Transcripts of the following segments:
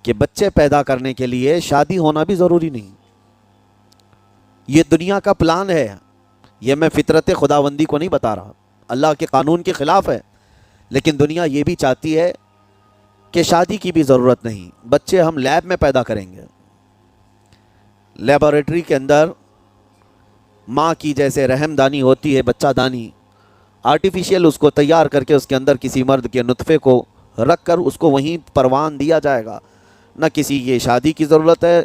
کہ بچے پیدا کرنے کے لیے شادی ہونا بھی ضروری نہیں. یہ دنیا کا پلان ہے. یہ میں فطرت خداوندی کو نہیں بتا رہا, اللہ کے قانون کے خلاف ہے, لیکن دنیا یہ بھی چاہتی ہے کہ شادی کی بھی ضرورت نہیں, بچے ہم لیب میں پیدا کریں گے. لیبارٹری کے اندر ماں کی جیسے رحم دانی ہوتی ہے, بچہ دانی, آرٹیفیشیل اس کو تیار کر کے اس کے اندر کسی مرد کے نطفے کو رکھ کر اس کو وہیں پروان دیا جائے گا. نہ کسی یہ شادی کی ضرورت ہے,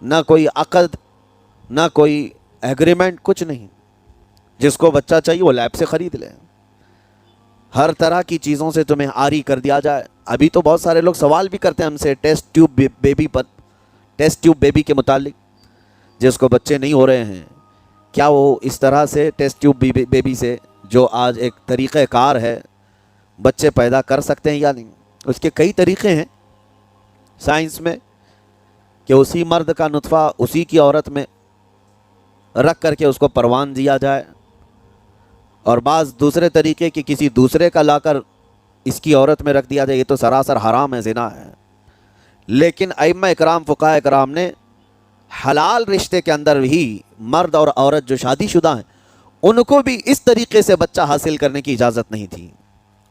نہ کوئی عقد, نہ کوئی ایگریمنٹ, کچھ نہیں. جس کو بچہ چاہیے وہ لیب سے خرید لیں. ہر طرح کی چیزوں سے تمہیں آری کر دیا جائے. ابھی تو بہت سارے لوگ سوال بھی کرتے ہیں ہم سے ٹیسٹ ٹیوب بیبی پر, ٹیسٹ ٹیوب بیبی کے متعلق. جس کو بچے نہیں ہو رہے ہیں, کیا وہ اس طرح سے ٹیسٹ ٹیوب بیبی سے, جو آج ایک طریقہ کار ہے, بچے پیدا کر سکتے ہیں یا نہیں؟ اس کے کئی طریقے ہیں سائنس میں, کہ اسی مرد کا نطفہ اسی کی عورت میں رکھ کر کے اس کو پروان دیا جائے, اور بعض دوسرے طریقے کہ کسی دوسرے کا لا کر اس کی عورت میں رکھ دیا جائے. یہ تو سراسر حرام ہے, زنا ہے. لیکن ائمہ اکرام, فقہاء اکرام نے حلال رشتے کے اندر ہی مرد اور عورت جو شادی شدہ ہیں ان کو بھی اس طریقے سے بچہ حاصل کرنے کی اجازت نہیں تھی.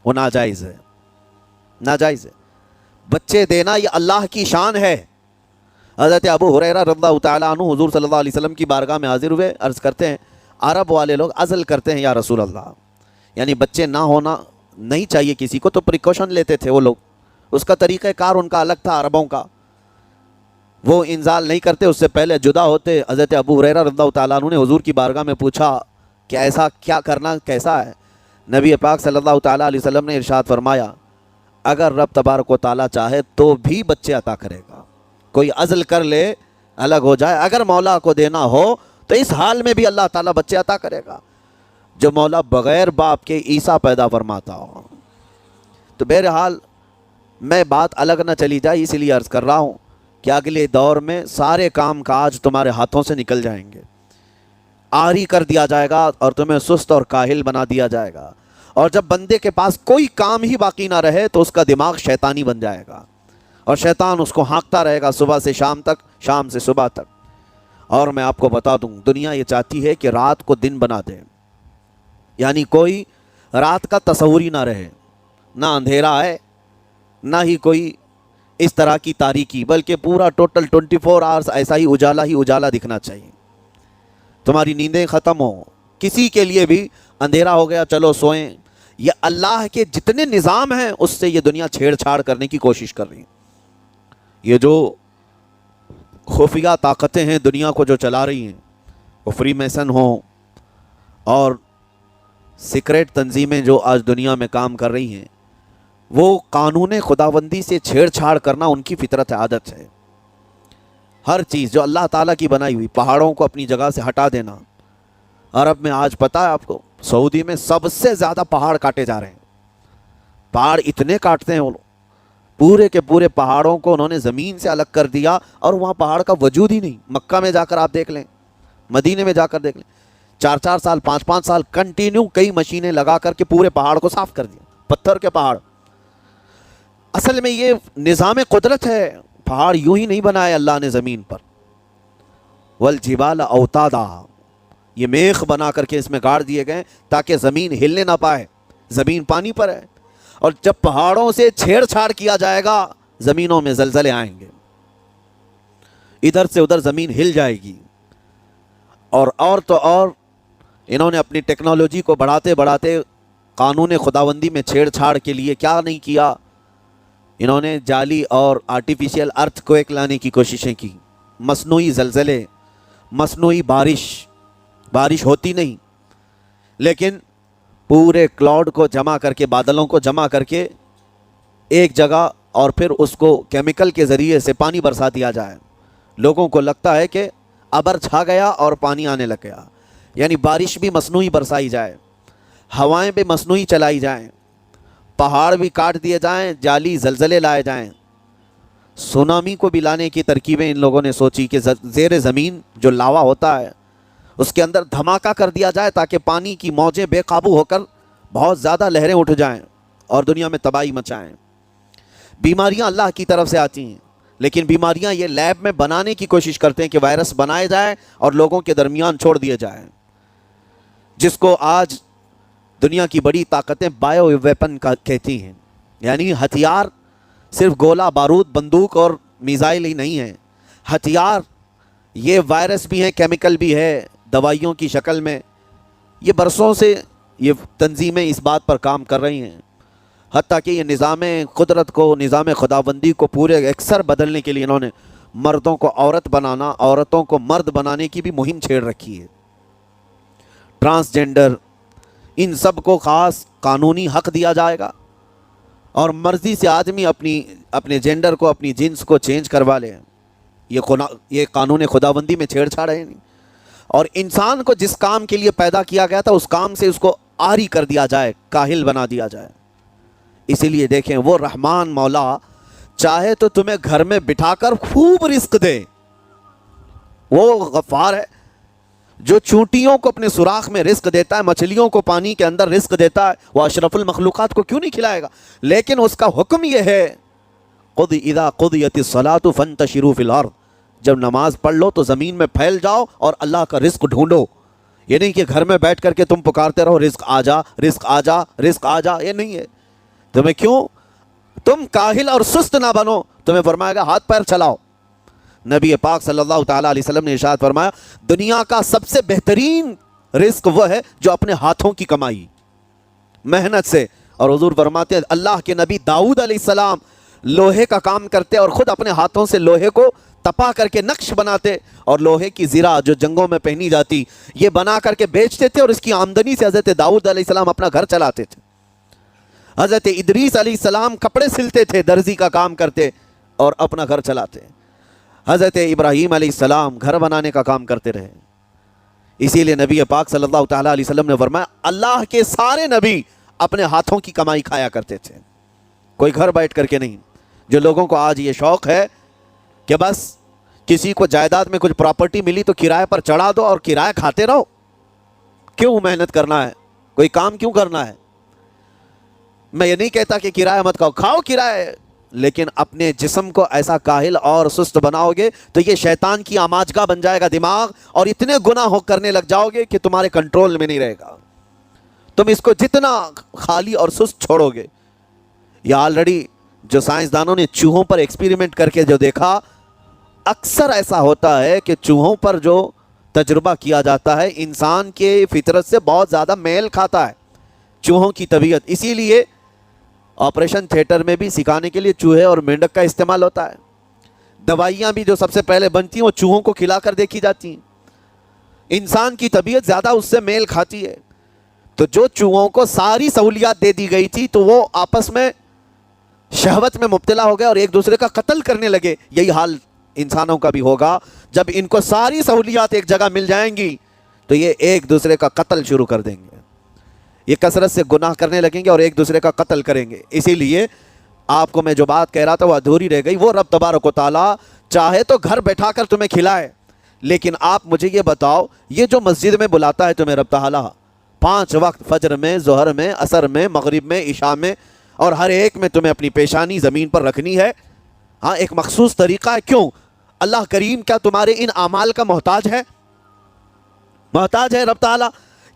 وہ ناجائز ہے, ناجائز ہے. بچے دینا یہ اللہ کی شان ہے. حضرت ابو ہریرہ رضی اللہ تعالیٰ عنہ حضور صلی اللہ علیہ وسلم کی بارگاہ میں حاضر ہوئے, عرض کرتے ہیں عرب والے لوگ عزل کرتے ہیں یا رسول اللہ, یعنی بچے نہ ہونا نہیں چاہیے کسی کو, تو پریکاشن لیتے تھے وہ لوگ. اس کا طریقہ کار ان کا الگ تھا عربوں کا, وہ انزال نہیں کرتے, اس سے پہلے جدا ہوتے. حضرت ابو ہریرہ رضی اللہ تعالیٰ عنہ نے حضور کی بارگاہ میں پوچھا کہ ایسا کیا کرنا کیسا ہے؟ نبی پاک صلی اللہ تعالیٰ علیہ وسلم نے ارشاد فرمایا, اگر رب تبارک و تعالیٰ چاہے تو بھی بچے عطا کرے گا. کوئی عزل کر لے, الگ ہو جائے, اگر مولا کو دینا ہو تو اس حال میں بھی اللہ تعالیٰ بچے عطا کرے گا. جو مولا بغیر باپ کے عیسیٰ پیدا فرماتا ہو. تو بہرحال میں بات الگ نہ چلی جائے, اس لیے عرض کر رہا ہوں کہ اگلے دور میں سارے کام کاج تمہارے ہاتھوں سے نکل جائیں گے, آری کر دیا جائے گا اور تمہیں سست اور کاہل بنا دیا جائے گا. اور جب بندے کے پاس کوئی کام ہی باقی نہ رہے تو اس کا دماغ شیطانی بن جائے گا, اور شیطان اس کو ہانکتا رہے گا صبح سے شام تک, شام سے صبح تک. اور میں آپ کو بتا دوں, دنیا یہ چاہتی ہے کہ رات کو دن بنا دے, یعنی کوئی رات کا تصور ہی نہ رہے, نہ اندھیرا ہے نہ ہی کوئی اس طرح کی تاریکی, بلکہ پورا ٹوٹل 24 آورس ایسا ہی اجالا دکھنا چاہیے. تمہاری نیندیں ختم ہوں, کسی کے لیے بھی اندھیرا ہو گیا چلو سوئیں. یہ اللہ کے جتنے نظام ہیں اس سے یہ دنیا چھیڑ چھاڑ کرنے کی کوشش کر رہی ہے. یہ جو خفیہ طاقتیں ہیں دنیا کو جو چلا رہی ہیں, وہ فری میسن ہوں اور سیکریٹ تنظیمیں جو آج دنیا میں کام کر رہی ہیں, وہ قانون خداوندی سے چھیڑ چھاڑ کرنا ان کی فطرت عادت ہے. ہر چیز جو اللہ تعالیٰ کی بنائی ہوئی, پہاڑوں کو اپنی جگہ سے ہٹا دینا. عرب میں آج پتہ ہے آپ کو, سعودی میں سب سے زیادہ پہاڑ کاٹے جا رہے ہیں. پہاڑ اتنے کاٹتے ہیں وہ لوگ, پورے کے پورے پہاڑوں کو انہوں نے زمین سے الگ کر دیا, اور وہاں پہاڑ کا وجود ہی نہیں. مکہ میں جا کر آپ دیکھ لیں, مدینے میں جا کر دیکھ لیں, 4 سال 5 سال کنٹینیو کئی مشینیں لگا کر کے پورے پہاڑ کو صاف کر دیا, پتھر کے پہاڑ. اصل میں یہ نظام قدرت ہے, پہاڑ یوں ہی نہیں بنائے اللہ نے زمین پر. والجبال اوتادا, یہ میخ بنا کر کے اس میں گاڑ دیے گئے تاکہ زمین ہلنے نہ پائے. زمین پانی پر ہے, اور جب پہاڑوں سے چھیڑ چھاڑ کیا جائے گا زمینوں میں زلزلے آئیں گے, ادھر سے ادھر زمین ہل جائے گی. اور تو اور انہوں نے اپنی ٹیکنالوجی کو بڑھاتے بڑھاتے قانون خداوندی میں چھیڑ چھاڑ کے لیے کیا نہیں کیا. انہوں نے جعلی اور آرٹیفیشیل ارتھ کویک لانے کی کوششیں کی, مصنوعی زلزلے, مصنوعی بارش ہوتی نہیں, لیکن پورے کلاؤڈ کو جمع کر کے, بادلوں کو جمع کر کے ایک جگہ, اور پھر اس کو کیمیکل کے ذریعے سے پانی برسا دیا جائے. لوگوں کو لگتا ہے کہ ابر چھا گیا اور پانی آنے لگ گیا, یعنی بارش بھی مصنوعی برسائی جائے, ہوائیں بھی مصنوعی چلائی جائیں, پہاڑ بھی کاٹ دیے جائیں, جعلی زلزلے لائے جائیں. سونامی کو بھی لانے کی ترکیبیں ان لوگوں نے سوچی کہ زیر زمین جو لاوا ہوتا ہے اس کے اندر دھماکہ کر دیا جائے تاکہ پانی کی موجیں بے قابو ہو کر بہت زیادہ لہریں اٹھ جائیں اور دنیا میں تباہی مچائیں. بیماریاں اللہ کی طرف سے آتی ہیں, لیکن بیماریاں یہ لیب میں بنانے کی کوشش کرتے ہیں کہ وائرس بنائے جائیں اور لوگوں کے درمیان چھوڑ دیے جائیں، جس کو آج دنیا کی بڑی طاقتیں بایو ویپن کا کہتی ہیں، یعنی ہتھیار صرف گولہ بارود بندوق اور میزائل ہی نہیں ہیں، ہتھیار یہ وائرس بھی ہیں، کیمیکل بھی ہے دوائیوں کی شکل میں۔ یہ برسوں سے یہ تنظیمیں اس بات پر کام کر رہی ہیں، حتیٰ کہ یہ نظام قدرت کو، نظام خداوندی کو پورے اکثر بدلنے کے لیے انہوں نے مردوں کو عورت بنانا، عورتوں کو مرد بنانے کی بھی مہم چھیڑ رکھی ہے۔ ٹرانسجینڈر، ان سب کو خاص قانونی حق دیا جائے گا، اور مرضی سے آدمی اپنے جینڈر کو، اپنی جنس کو چینج کروا لے۔ یہ قانون خداوندی میں چھیڑ چھاڑ ہے نہیں، اور انسان کو جس کام کے لیے پیدا کیا گیا تھا اس کام سے اس کو عاری کر دیا جائے، کاہل بنا دیا جائے۔ اسی لیے دیکھیں، وہ رحمان مولا چاہے تو تمہیں گھر میں بٹھا کر خوب رزق دے، وہ غفار ہے جو چونٹیوں کو اپنے سوراخ میں رزق دیتا ہے، مچھلیوں کو پانی کے اندر رزق دیتا ہے، وہ اشرف المخلوقات کو کیوں نہیں کھلائے گا؟ لیکن اس کا حکم یہ ہے، اذا قضیت الصلاۃ فانتشروا فی الارض، جب نماز پڑھ لو تو زمین میں پھیل جاؤ اور اللہ کا رزق ڈھونڈو۔ یہ نہیں کہ گھر میں بیٹھ کر کے تم پکارتے رہو رزق آ جا، رزق آ جا، رزق آ جا، یہ نہیں ہے۔ تمہیں کیوں؟ تم کاہل اور سست نہ بنو، تمہیں فرمائے گا ہاتھ پیر چلاؤ۔ نبی پاک صلی اللہ تعالیٰ علیہ وسلم نے ارشاد فرمایا، دنیا کا سب سے بہترین رزق وہ ہے جو اپنے ہاتھوں کی کمائی، محنت سے۔ اور حضور فرماتے ہیں اللہ کے نبی داؤد علیہ السلام لوہے کا کام کرتے اور خود اپنے ہاتھوں سے لوہے کو تپا کر کے نقش بناتے، اور لوہے کی زرہ جو جنگوں میں پہنی جاتی یہ بنا کر کے بیچتے تھے، اور اس کی آمدنی سے حضرت داؤد علیہ السلام اپنا گھر چلاتے تھے۔ حضرت ادریس علیہ السلام کپڑے سلتے تھے، درزی کا کام کرتے اور اپنا گھر چلاتے۔ حضرت ابراہیم علیہ السلام گھر بنانے کا کام کرتے رہے۔ اسی لیے نبی پاک صلی اللہ تعالیٰ علیہ وسلم نے فرمایا اللہ کے سارے نبی اپنے ہاتھوں کی کمائی کھایا کرتے تھے، کوئی گھر بیٹھ کر کے نہیں۔ جو لوگوں کو آج یہ شوق ہے کہ بس کسی کو جائیداد میں کچھ پراپرٹی ملی تو کرائے پر چڑھا دو اور کرایہ کھاتے رہو، کیوں محنت کرنا ہے؟ کوئی کام کیوں کرنا ہے؟ میں یہ نہیں کہتا کہ کرایہ مت کھاؤ، کھاؤ کرایہ، لیکن اپنے جسم کو ایسا کاہل اور سست بناؤ گے تو یہ شیطان کی آماجگاہ بن جائے گا دماغ، اور اتنے گناہ کرنے لگ جاؤ گے کہ تمہارے کنٹرول میں نہیں رہے گا۔ تم اس کو جتنا خالی اور سست چھوڑو گے۔ یہ آلریڈی جو سائنسدانوں نے چوہوں پر ایکسپیریمنٹ کر کے جو دیکھا، اکثر ایسا ہوتا ہے کہ چوہوں پر جو تجربہ کیا جاتا ہے انسان کے فطرت سے بہت زیادہ میل کھاتا ہے، چوہوں کی طبیعت۔ اسی لیے آپریشن تھیٹر میں بھی سکھانے کے لیے چوہے اور مینڈک کا استعمال ہوتا ہے۔ دوائیاں بھی جو سب سے پہلے بنتی ہیں وہ چوہوں کو کھلا کر دیکھی جاتی ہیں۔ انسان کی طبیعت زیادہ اس سے میل کھاتی ہے، تو جو چوہوں کو ساری سہولیات دے دی گئی تھی تو وہ آپس میں شہوت میں مبتلا ہو گئے اور ایک دوسرے کا قتل کرنے لگے۔ یہی حال انسانوں کا بھی ہوگا، جب ان کو ساری سہولیات ایک جگہ مل جائیں گی تو یہ ایک دوسرے کا قتل شروع کر دیں گے، یہ کثرت سے گناہ کرنے لگیں گے اور ایک دوسرے کا قتل کریں گے۔ اسی لیے آپ کو میں جو بات کہہ رہا تھا وہ ادھوری رہ گئی۔ وہ رب تبارک و تعالیٰ چاہے تو گھر بیٹھا کر تمہیں کھلائے، لیکن آپ مجھے یہ بتاؤ، یہ جو مسجد میں بلاتا ہے تمہیں رب تعالیٰ 5 وقت، فجر میں، ظہر میں، عصر میں، مغرب میں، عشاء میں، اور ہر ایک میں تمہیں اپنی پیشانی زمین پر رکھنی ہے، ہاں ایک مخصوص طریقہ ہے۔ کیوں؟ اللہ کریم کیا تمہارے ان اعمال کا محتاج ہے؟ محتاج ہے رب تعالیٰ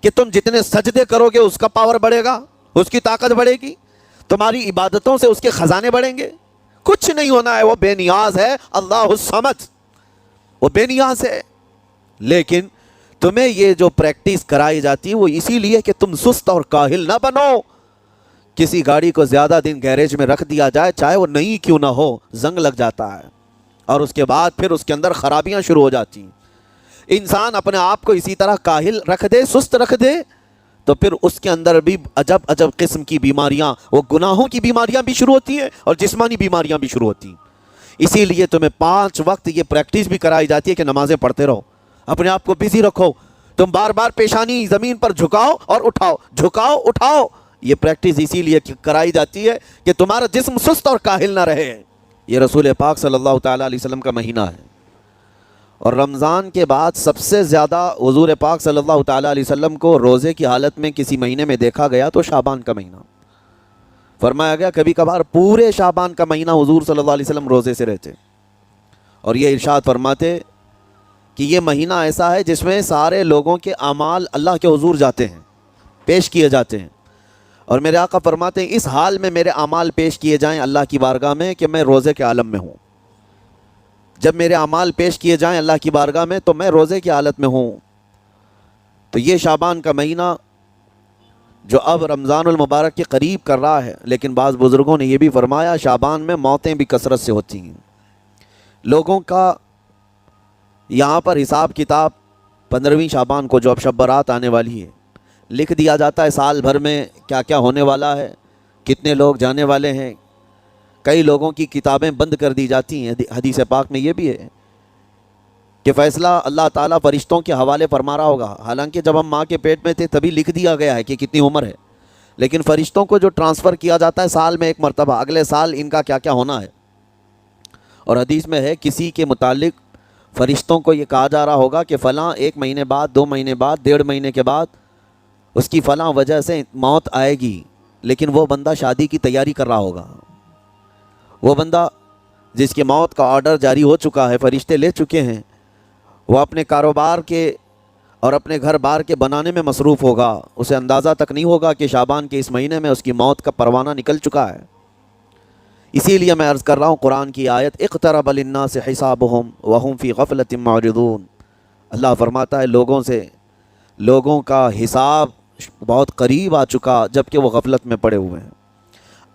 کہ تم جتنے سجدے کرو گے اس کا پاور بڑھے گا، اس کی طاقت بڑھے گی، تمہاری عبادتوں سے اس کے خزانے بڑھیں گے؟ کچھ نہیں ہونا ہے، وہ بے نیاز ہے، اللہ الصمد، وہ بے نیاز ہے۔ لیکن تمہیں یہ جو پریکٹس کرائی جاتی ہے وہ اسی لیے کہ تم سست اور کاہل نہ بنو۔ کسی گاڑی کو زیادہ دن گیریج میں رکھ دیا جائے، چاہے وہ نئی کیوں نہ ہو، زنگ لگ جاتا ہے اور اس کے بعد پھر اس کے اندر خرابیاں شروع ہو جاتی ہیں۔ انسان اپنے آپ کو اسی طرح کاہل رکھ دے، سست رکھ دے، تو پھر اس کے اندر بھی عجب عجب قسم کی بیماریاں، وہ گناہوں کی بیماریاں بھی شروع ہوتی ہیں اور جسمانی بیماریاں بھی شروع ہوتی ہیں۔ اسی لیے تمہیں 5 وقت یہ پریکٹس بھی کرائی جاتی ہے کہ نمازیں پڑھتے رہو، اپنے آپ کو بزی رکھو، تم بار بار پیشانی زمین پر جھکاؤ اور اٹھاؤ، جھکاؤ اٹھاؤ۔ یہ پریکٹس اسی لیے کرائی جاتی ہے کہ تمہارا جسم سست اور کاہل نہ رہے۔ یہ رسول پاک صلی اللہ تعالیٰ علیہ وسلم کا مہینہ ہے، اور رمضان کے بعد سب سے زیادہ حضور پاک صلی اللہ تعالیٰ علیہ وسلم کو روزے کی حالت میں کسی مہینے میں دیکھا گیا تو شعبان کا مہینہ فرمایا گیا۔ کبھی کبھار پورے شعبان کا مہینہ حضور صلی اللہ علیہ وسلم روزے سے رہتے۔ اور یہ ارشاد فرماتے کہ یہ مہینہ ایسا ہے جس میں سارے لوگوں کے اعمال اللہ کے حضور جاتے ہیں، پیش کیے جاتے ہیں، اور میرے آقا فرماتے ہیں اس حال میں میرے اعمال پیش کیے جائیں اللہ کی بارگاہ میں کہ میں روزے کے عالم میں ہوں۔ جب میرے اعمال پیش کیے جائیں اللہ کی بارگاہ میں تو میں روزے کی حالت میں ہوں۔ تو یہ شعبان کا مہینہ جو اب رمضان المبارک کے قریب کر رہا ہے، لیکن بعض بزرگوں نے یہ بھی فرمایا شعبان میں موتیں بھی کثرت سے ہوتی ہیں۔ لوگوں کا یہاں پر حساب کتاب 15ویں شعبان کو جو اب شب برات آنے والی ہے لکھ دیا جاتا ہے، سال بھر میں کیا کیا ہونے والا ہے، کتنے لوگ جانے والے ہیں۔ کئی لوگوں کی کتابیں بند کر دی جاتی ہیں۔ حدیث پاک میں یہ بھی ہے کہ فیصلہ اللہ تعالیٰ فرشتوں کے حوالے فرما رہا ہوگا، حالانکہ جب ہم ماں کے پیٹ میں تھے تبھی لکھ دیا گیا ہے کہ کتنی عمر ہے، لیکن فرشتوں کو جو ٹرانسفر کیا جاتا ہے سال میں ایک مرتبہ، اگلے سال ان کا کیا کیا ہونا ہے۔ اور حدیث میں ہے کسی کے متعلق فرشتوں کو یہ کہا جا رہا ہوگا کہ فلاں 1 مہینے بعد، 2 مہینے بعد، 1.5 مہینے کے بعد اس کی فلاں وجہ سے موت آئے گی، لیکن وہ بندہ شادی کی تیاری کر رہا ہوگا، وہ بندہ جس کی موت کا آرڈر جاری ہو چکا ہے، فرشتے لے چکے ہیں، وہ اپنے کاروبار کے اور اپنے گھر بار کے بنانے میں مصروف ہوگا، اسے اندازہ تک نہیں ہوگا کہ شعبان کے اس مہینے میں اس کی موت کا پروانہ نکل چکا ہے۔ اسی لیے میں عرض کر رہا ہوں قرآن کی آیت اقترب للناس حسابهم وهم فی غفلۃ معرضون، اللہ فرماتا ہے لوگوں کا حساب بہت قریب آ چکا جبکہ وہ غفلت میں پڑے ہوئے ہیں۔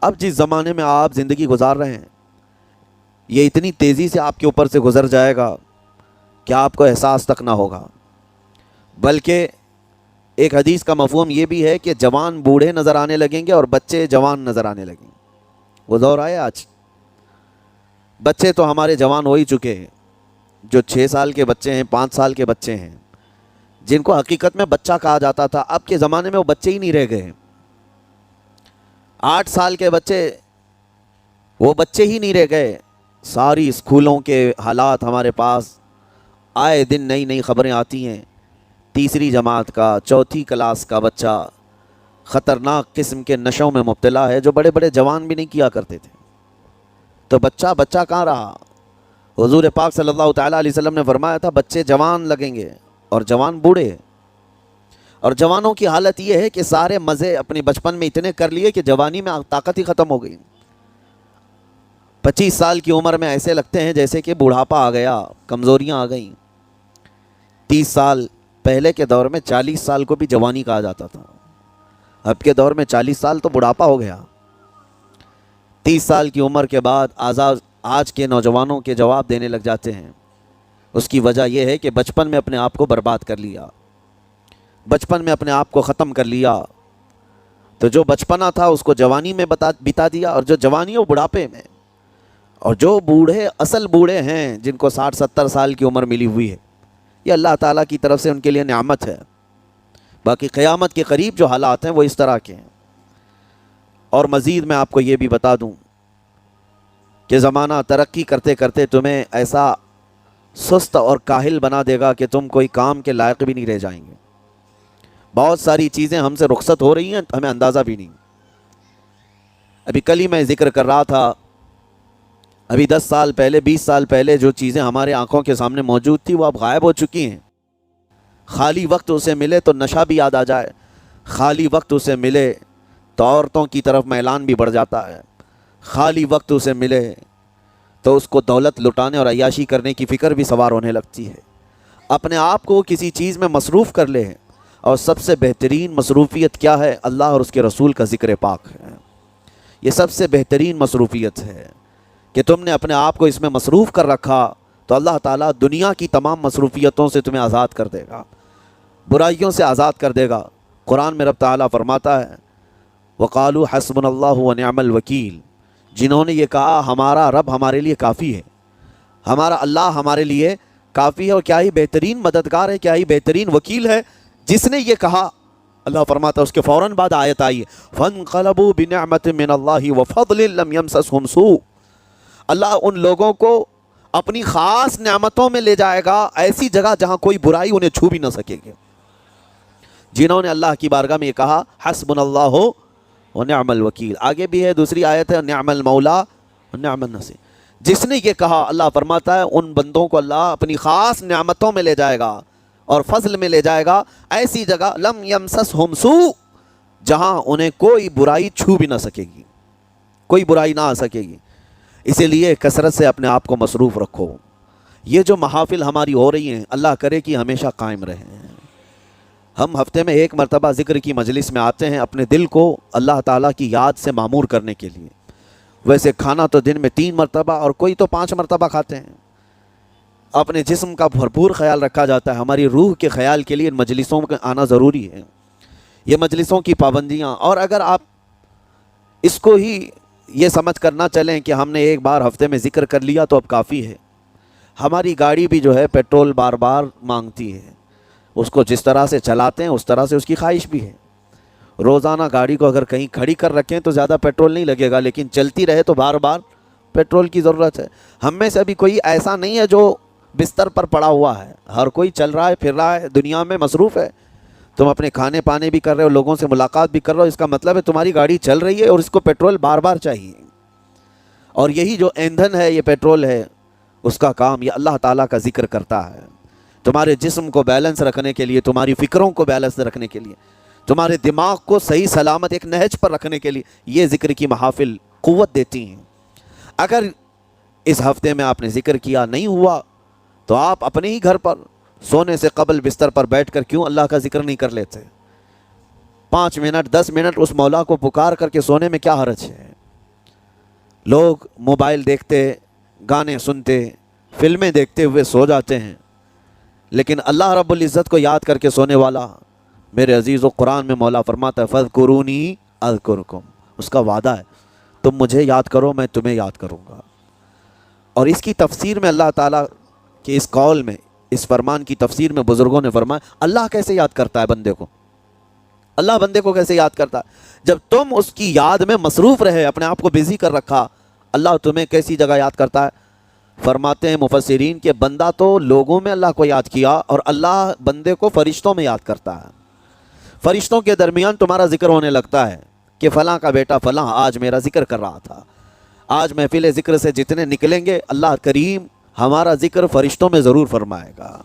اب جس زمانے میں آپ زندگی گزار رہے ہیں یہ اتنی تیزی سے آپ کے اوپر سے گزر جائے گا کہ آپ کو احساس تک نہ ہوگا، بلکہ ایک حدیث کا مفہوم یہ بھی ہے کہ جوان بوڑھے نظر آنے لگیں گے اور بچے جوان نظر آنے لگیں گے۔ وہ دور آئے آج، بچے تو ہمارے جوان ہو ہی چکے ہیں، جو 6 سال کے بچے ہیں، 5 سال کے بچے ہیں، جن کو حقیقت میں بچہ کہا جاتا تھا، اب کے زمانے میں وہ بچے ہی نہیں رہ گئے۔ 8 سال کے بچے وہ بچے ہی نہیں رہ گئے۔ ساری اسکولوں کے حالات ہمارے پاس آئے دن نئی نئی خبریں آتی ہیں، 3ری جماعت کا، 4تھی کلاس کا بچہ خطرناک قسم کے نشوں میں مبتلا ہے جو بڑے بڑے جوان بھی نہیں کیا کرتے تھے۔ تو بچہ کہاں رہا؟ حضور پاک صلی اللہ تعالیٰ علیہ وسلم نے فرمایا تھا بچے جوان لگیں گے اور جوان بوڑھے، اور جوانوں کی حالت یہ ہے کہ سارے مزے اپنے بچپن میں اتنے کر لیے کہ جوانی میں طاقت ہی ختم ہو گئی۔ 25 سال کی عمر میں ایسے لگتے ہیں جیسے کہ بوڑھاپا آ گیا، کمزوریاں آ گئیں۔ 30 سال پہلے کے دور میں 40 سال کو بھی جوانی کہا جاتا تھا، اب کے دور میں 40 سال تو بڑھاپا ہو گیا۔ 30 سال کی عمر کے بعد آج کے نوجوانوں کے جواب دینے لگ جاتے ہیں۔ اس کی وجہ یہ ہے کہ بچپن میں اپنے آپ کو برباد کر لیا، بچپن میں اپنے آپ کو ختم کر لیا، تو جو بچپنا تھا اس کو جوانی میں بتا دیا، اور جو جوانی وہ بڑھاپے میں، اور جو بوڑھے اصل بوڑھے ہیں جن کو 60-70 سال کی عمر ملی ہوئی ہے، یہ اللہ تعالیٰ کی طرف سے ان کے لیے نعمت ہے۔ باقی قیامت کے قریب جو حالات ہیں وہ اس طرح کے ہیں۔ اور مزید میں آپ کو یہ بھی بتا دوں کہ زمانہ ترقی کرتے کرتے تمہیں ایسا سست اور کاہل بنا دے گا کہ تم کوئی کام کے لائق بھی نہیں رہ جائیں گے۔ بہت ساری چیزیں ہم سے رخصت ہو رہی ہیں، ہمیں اندازہ بھی نہیں۔ ابھی کل ہی میں ذکر کر رہا تھا، ابھی 10 سال پہلے، 20 سال پہلے جو چیزیں ہمارے آنکھوں کے سامنے موجود تھی وہ اب غائب ہو چکی ہیں۔ خالی وقت اسے ملے تو نشہ بھی یاد آ جائے، خالی وقت اسے ملے تو عورتوں کی طرف میلان بھی بڑھ جاتا ہے، خالی وقت اسے ملے تو اس کو دولت لٹانے اور عیاشی کرنے کی فکر بھی سوار ہونے لگتی ہے۔ اپنے آپ کو کسی چیز میں مصروف کر لے، اور سب سے بہترین مصروفیت کیا ہے؟ اللہ اور اس کے رسول کا ذکر پاک ہے۔ یہ سب سے بہترین مصروفیت ہے کہ تم نے اپنے آپ کو اس میں مصروف کر رکھا تو اللہ تعالیٰ دنیا کی تمام مصروفیتوں سے تمہیں آزاد کر دے گا، برائیوں سے آزاد کر دے گا۔ قرآن میں رب تعالیٰ فرماتا ہے وَقَالُوا حَسْبُنَا اللَّهُ وَنِعْمَ الْوَكِيلُ، جنہوں نے یہ کہا ہمارا رب ہمارے لیے کافی ہے، ہمارا اللہ ہمارے لیے کافی ہے، اور کیا ہی بہترین مددگار ہے، کیا ہی بہترین وکیل ہے جس نے یہ کہا۔ اللہ فرماتا ہے اس کے فوراً بعد آیت آئی فَانْقَلَبُوا بِنِعْمَةٍ مِّنَ اللَّهِ وَفَضْلٍ لَمْ يَمْسَسْهُمْ سُوءٌ، اللہ ان لوگوں کو اپنی خاص نعمتوں میں لے جائے گا، ایسی جگہ جہاں کوئی برائی انہیں چھو بھی نہ سکے گے۔ جنہوں نے اللہ کی بارگاہ میں یہ کہا حسبنا اللہ ونعم الوکیل۔ آگے بھی ہے دوسری آیت ہے نعم المولا ونعم النصیر، جس نے یہ کہا اللہ فرماتا ہے ان بندوں کو اللہ اپنی خاص نعمتوں میں لے جائے گا اور فضل میں لے جائے گا، ایسی جگہ لم یمسسہم سوء، جہاں انہیں کوئی برائی چھو بھی نہ سکے گی، کوئی برائی نہ آ سکے گی۔ اسی لیے کثرت سے اپنے آپ کو مصروف رکھو۔ یہ جو محافل ہماری ہو رہی ہیں اللہ کرے کہ ہمیشہ قائم رہیں۔ ہم ہفتے میں ایک مرتبہ ذکر کی مجلس میں آتے ہیں اپنے دل کو اللہ تعالیٰ کی یاد سے معمور کرنے کے لیے۔ ویسے کھانا تو دن میں 3 مرتبہ اور کوئی تو 5 مرتبہ کھاتے ہیں۔ اپنے جسم کا بھرپور خیال رکھا جاتا ہے، ہماری روح کے خیال کے لیے ان مجلسوں میں آنا ضروری ہے۔ یہ مجلسوں کی پابندیاں، اور اگر آپ اس کو ہی یہ سمجھ کر نہ چلیں کہ ہم نے ایک بار ہفتے میں ذکر کر لیا تو اب کافی ہے، ہماری گاڑی بھی جو ہے پیٹرول بار بار مانگتی ہے، اس کو جس طرح سے چلاتے ہیں اس طرح سے اس کی خواہش بھی ہے۔ روزانہ گاڑی کو اگر کہیں کھڑی کر رکھیں تو زیادہ پیٹرول نہیں لگے گا، لیکن چلتی رہے تو بار بار پیٹرول کی ضرورت ہے۔ ہم میں سے ابھی کوئی ایسا نہیں ہے جو بستر پر پڑا ہوا ہے، ہر کوئی چل رہا ہے، پھر رہا ہے، دنیا میں مصروف ہے۔ تم اپنے کھانے پانے بھی کر رہے ہو، لوگوں سے ملاقات بھی کر رہے ہو، اس کا مطلب ہے تمہاری گاڑی چل رہی ہے اور اس کو پیٹرول بار بار چاہیے۔ اور یہی جو ایندھن ہے، یہ پیٹرول ہے، اس کا کام یہ اللہ تعالیٰ کا ذکر کرتا ہے۔ تمہارے جسم کو بیلنس رکھنے کے لیے، تمہاری فکروں کو بیلنس رکھنے کے لیے، تمہارے دماغ کو صحیح سلامت ایک نہج پر رکھنے کے لیے یہ ذکر کی محافل قوت دیتی ہیں۔ اگر اس ہفتے میں آپ نے ذکر کیا نہیں ہوا تو آپ اپنے ہی گھر پر سونے سے قبل بستر پر بیٹھ کر کیوں اللہ کا ذکر نہیں کر لیتے؟ 5 منٹ 10 منٹ اس مولا کو پکار کر کے سونے میں کیا حرج ہے؟ لوگ موبائل دیکھتے، گانے سنتے، فلمیں دیکھتے ہوئے سو جاتے ہیں، لیکن اللہ رب العزت کو یاد کر کے سونے والا، میرے عزیز و قرآن میں مولا فرماتا ہے فَاذْكُرُونِي أَذْكُرْكُمْ، اس کا وعدہ ہے تم مجھے یاد کرو میں تمہیں یاد کروں گا۔ اور اس کی تفسیر میں اللہ تعالیٰ کے اس قول میں، اس فرمان کی تفسیر میں بزرگوں نے فرمایا اللہ کیسے یاد کرتا ہے بندے کو؟ اللہ بندے کو کیسے یاد کرتا ہے؟ جب تم اس کی یاد میں مصروف رہے، اپنے آپ کو بزی کر رکھا، اللہ تمہیں کیسی جگہ یاد کرتا ہے؟ فرماتے ہیں مفسرین کہ بندہ تو لوگوں میں اللہ کو یاد کیا، اور اللہ بندے کو فرشتوں میں یاد کرتا ہے۔ فرشتوں کے درمیان تمہارا ذکر ہونے لگتا ہے کہ فلاں کا بیٹا فلاں آج میرا ذکر کر رہا تھا۔ آج محفل ذکر سے جتنے نکلیں گے اللہ کریم ہمارا ذکر فرشتوں میں ضرور فرمائے گا،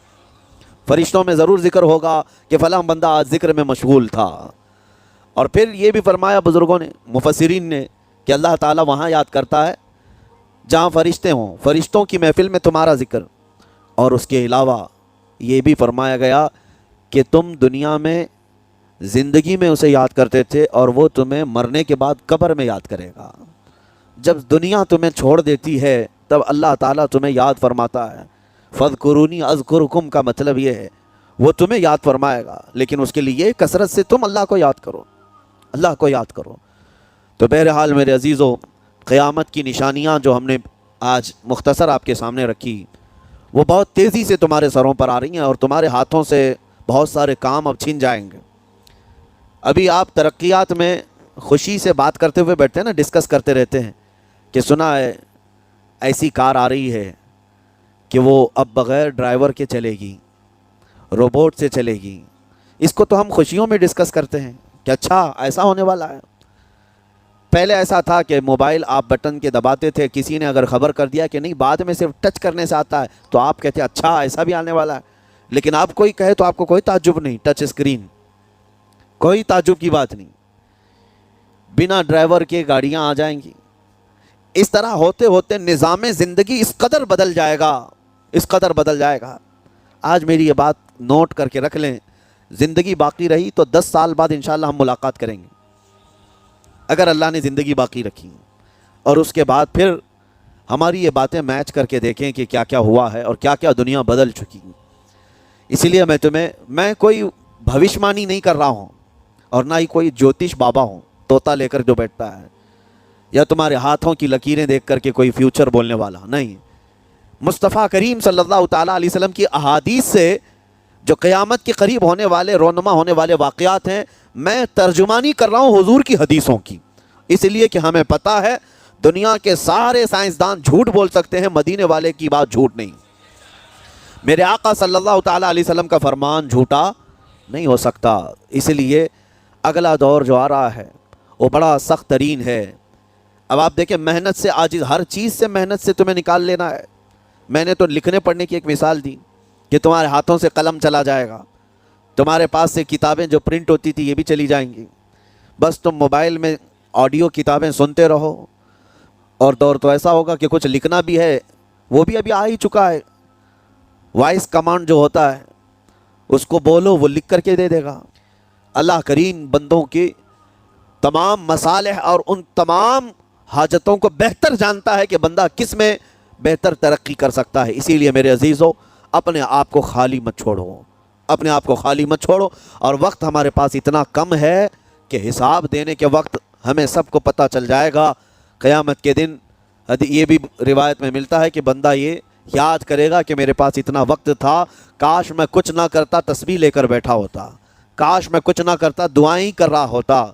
فرشتوں میں ضرور ذکر ہوگا کہ فلاں بندہ آج ذکر میں مشغول تھا۔ اور پھر یہ بھی فرمایا بزرگوں نے، مفسرین نے، کہ اللہ تعالیٰ وہاں یاد کرتا ہے جہاں فرشتے ہوں، فرشتوں کی محفل میں تمہارا ذکر۔ اور اس کے علاوہ یہ بھی فرمایا گیا کہ تم دنیا میں زندگی میں اسے یاد کرتے تھے اور وہ تمہیں مرنے کے بعد قبر میں یاد کرے گا۔ جب دنیا تمہیں چھوڑ دیتی ہے تب اللہ تعالیٰ تمہیں یاد فرماتا ہے۔ فَاذْكُرُونِي أَذْكُرْكُمْ کا مطلب یہ ہے وہ تمہیں یاد فرمائے گا، لیکن اس کے لیے کثرت سے تم اللہ کو یاد کرو، اللہ کو یاد کرو۔ تو بہرحال میرے عزیزو، قیامت کی نشانیاں جو ہم نے آج مختصر آپ کے سامنے رکھی وہ بہت تیزی سے تمہارے سروں پر آ رہی ہیں، اور تمہارے ہاتھوں سے بہت سارے کام اب چھن جائیں گے۔ ابھی آپ ترقیات میں خوشی سے بات کرتے ہوئے بیٹھتے ہیں نا، ڈسکس کرتے رہتے ہیں کہ سنا ہے ایسی کار آ رہی ہے کہ وہ اب بغیر ڈرائیور کے چلے گی، روبوٹ سے چلے گی۔ اس کو تو ہم خوشیوں میں ڈسکس کرتے ہیں کہ اچھا ایسا ہونے والا ہے۔ پہلے ایسا تھا کہ موبائل آپ بٹن کے دباتے تھے، کسی نے اگر خبر کر دیا کہ نہیں بعد میں صرف ٹچ کرنے سے آتا ہے تو آپ کہتے ہیں اچھا ایسا بھی آنے والا ہے۔ لیکن آپ کوئی کہے تو آپ کو کوئی تعجب نہیں، ٹچ اسکرین، کوئی تعجب کی بات نہیں، بنا ڈرائیور کے گاڑیاں آ جائیں گی۔ اس طرح ہوتے ہوتے نظام زندگی اس قدر بدل جائے گا، اس قدر بدل جائے گا۔ آج میری یہ بات نوٹ کر کے رکھ لیں، زندگی باقی رہی تو 10 سال بعد انشاءاللہ ہم ملاقات کریں گے، اگر اللہ نے زندگی باقی رکھی، اور اس کے بعد پھر ہماری یہ باتیں میچ کر کے دیکھیں کہ کیا کیا ہوا ہے اور کیا کیا دنیا بدل چکی۔ اسی لیے میں کوئی بھوشمانی نہیں کر رہا ہوں، اور نہ ہی کوئی جوتش بابا ہوں طوطا لے کر جو بیٹھتا ہے، یا تمہارے ہاتھوں کی لکیریں دیکھ کر کے کوئی فیوچر بولنے والا نہیں۔ مصطفیٰ کریم صلی اللہ تعالیٰ علیہ وسلم کی احادیث سے جو قیامت کے قریب ہونے والے رونما ہونے والے واقعات ہیں، میں ترجمانی کر رہا ہوں حضور کی حدیثوں کی، اس لیے کہ ہمیں پتہ ہے دنیا کے سارے سائنسدان جھوٹ بول سکتے ہیں، مدینے والے کی بات جھوٹ نہیں۔ میرے آقا صلی اللہ تعالیٰ علیہ وسلم کا فرمان جھوٹا نہیں ہو سکتا۔ اس لیے اگلا دور جو آ رہا ہے وہ بڑا سخت ترین ہے۔ اب آپ دیکھیں محنت سے عاجز، ہر چیز سے محنت سے تمہیں نکال لینا ہے۔ میں نے تو لکھنے پڑھنے کی ایک مثال دی کہ تمہارے ہاتھوں سے قلم چلا جائے گا، تمہارے پاس سے کتابیں جو پرنٹ ہوتی تھی یہ بھی چلی جائیں گی، بس تم موبائل میں آڈیو کتابیں سنتے رہو، اور دور تو ایسا ہوگا کہ کچھ لکھنا بھی ہے وہ بھی ابھی آ ہی چکا ہے، وائس کمانڈ جو ہوتا ہے اس کو بولو وہ لکھ کر کے دے دے گا۔ اللہ کریم بندوں کے تمام مصالح اور ان تمام حاجتوں کو بہتر جانتا ہے کہ بندہ کس میں بہتر ترقی کر سکتا ہے۔ اسی لیے میرے عزیزو، اپنے آپ کو خالی مت چھوڑو، اپنے آپ کو خالی مت چھوڑو۔ اور وقت ہمارے پاس اتنا کم ہے کہ حساب دینے کے وقت ہمیں سب کو پتہ چل جائے گا قیامت کے دن۔ یہ بھی روایت میں ملتا ہے کہ بندہ یہ یاد کرے گا کہ میرے پاس اتنا وقت تھا، کاش میں کچھ نہ کرتا تسبیح لے کر بیٹھا ہوتا، کاش میں کچھ نہ کرتا دعائیں کر رہا ہوتا،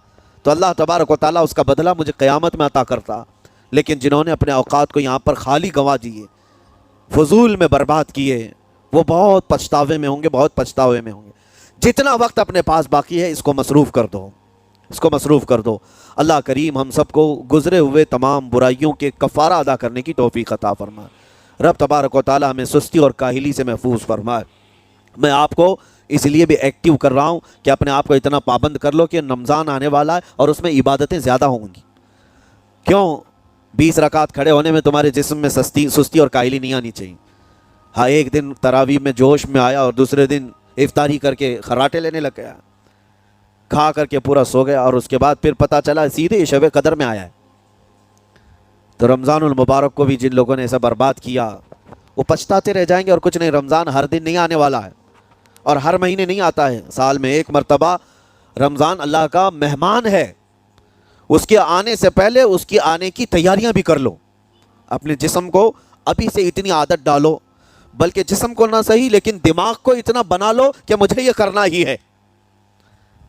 تو اللہ تبارک و تعالیٰ اس کا بدلہ مجھے قیامت میں عطا کرتا۔ لیکن جنہوں نے اپنے اوقات کو یہاں پر خالی گنوا دیے، فضول میں برباد کیے، وہ بہت پچھتاوے میں ہوں گے، بہت پچھتاوے میں ہوں گے۔ جتنا وقت اپنے پاس باقی ہے اس کو مصروف کر دو، اس کو مصروف کر دو۔ اللہ کریم ہم سب کو گزرے ہوئے تمام برائیوں کے کفارہ ادا کرنے کی توفیق عطا فرمائے۔ رب تبارک و تعالیٰ ہمیں سستی اور کاہلی سے محفوظ فرمائے۔ میں آپ کو اس لیے بھی ایکٹیو کر رہا ہوں کہ اپنے آپ کو اتنا پابند کر لو کہ رمضان آنے والا ہے اور اس میں عبادتیں زیادہ ہوں گی۔ کیوں 20 رکعت کھڑے ہونے میں تمہارے جسم میں سستی اور کاہلی نہیں آنی چاہیے۔ ہاں ایک دن تراویح میں جوش میں آیا اور دوسرے دن افطاری کر کے خراٹے لینے لگ گیا، کھا کر کے پورا سو گیا، اور اس کے بعد پھر پتہ چلا سیدھے شب قدر میں آیا ہے۔ تو رمضان المبارک کو بھی جن لوگوں نے ایسا برباد کیا وہ پچھتاتے رہ جائیں گے۔ اور کچھ نہیں، رمضان ہر دن نہیں آنے والا ہے اور ہر مہینے نہیں آتا ہے، سال میں ایک مرتبہ رمضان اللہ کا مہمان ہے۔ اس کے آنے سے پہلے اس کی آنے کی تیاریاں بھی کر لو، اپنے جسم کو ابھی سے اتنی عادت ڈالو، بلکہ جسم کو نہ صحیح لیکن دماغ کو اتنا بنا لو کہ مجھے یہ کرنا ہی ہے۔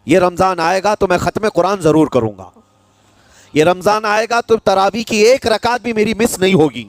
یہ رمضان آئے گا تو میں ختم قرآن ضرور کروں گا، یہ رمضان آئے گا تو تراویح کی ایک رکعت بھی میری مس نہیں ہوگی۔